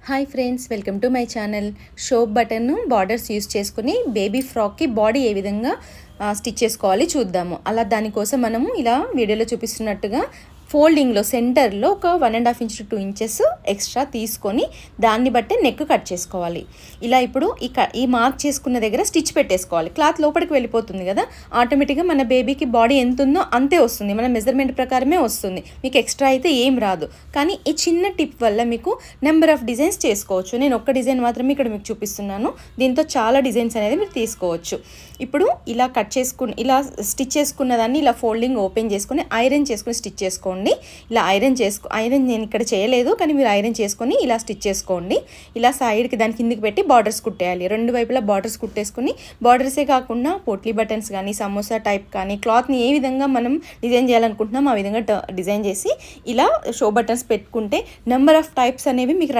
Hi friends, welcome to my channel. Shop button borders use చేసుకుని baby ఫ్రాక్కి body ఏ విధంగా stitch చేసుకోవాలి చూద్దాము. అలా దానికోసం మనము ఇలా వీడియోలో చూపిస్తున్నట్టుగా ఫోల్డింగ్లో సెంటర్లో ఒక 1.5 ఇంచ్ to 2 ఇంచెస్ ఎక్స్ట్రా తీసుకొని దాన్ని బట్టి నెక్ కట్ చేసుకోవాలి. ఇలా ఇప్పుడు ఈ మార్క్ చేసుకున్న దగ్గర స్టిచ్ పెట్టేసుకోవాలి. క్లాత్ లోపలికి వెళ్ళిపోతుంది కదా, ఆటోమేటిక్గా మన బేబీకి బాడీ ఎంత ఉందో అంతే వస్తుంది, మన మెజర్మెంట్ ప్రకారమే వస్తుంది, మీకు ఎక్స్ట్రా అయితే ఏం రాదు. కానీ ఈ చిన్న టిప్ వల్ల మీకు నెంబర్ ఆఫ్ డిజైన్స్ చేసుకోవచ్చు. నేను ఒక్క డిజైన్ మాత్రమే ఇక్కడ మీకు చూపిస్తున్నాను, దీంతో చాలా డిజైన్స్ అనేది మీరు తీసుకోవచ్చు. ఇప్పుడు ఇలా ఇలా స్టిచ్ చేసుకున్న దాన్ని ఇలా ఫోల్డింగ్ ఓపెన్ చేసుకొని ఐరన్ చేసుకొని స్టిచ్ చేసుకోండి. ఇలా ఐరన్ నేను ఇక్కడ చేయలేదు, కానీ మీరు ఐరన్ చేసుకొని ఇలా స్టిచ్ చేసుకోండి. ఇలా సైడ్కి దాని కిందికి పెట్టి బార్డర్స్ కుట్టేయాలి. రెండు వైపులా బార్డర్స్ కుట్టేసుకుని, బార్డర్సే కాకుండా పోట్లీ బటన్స్ కానీ సమోసా టైప్ కానీ క్లాత్ని ఏ విధంగా మనం డిజైన్ చేయాలనుకుంటున్నాం ఆ విధంగా డిజైన్ చేసి ఇలా షో బటన్స్ పెట్టుకుంటే నెంబర్ ఆఫ్ టైప్స్ అనేవి మీకు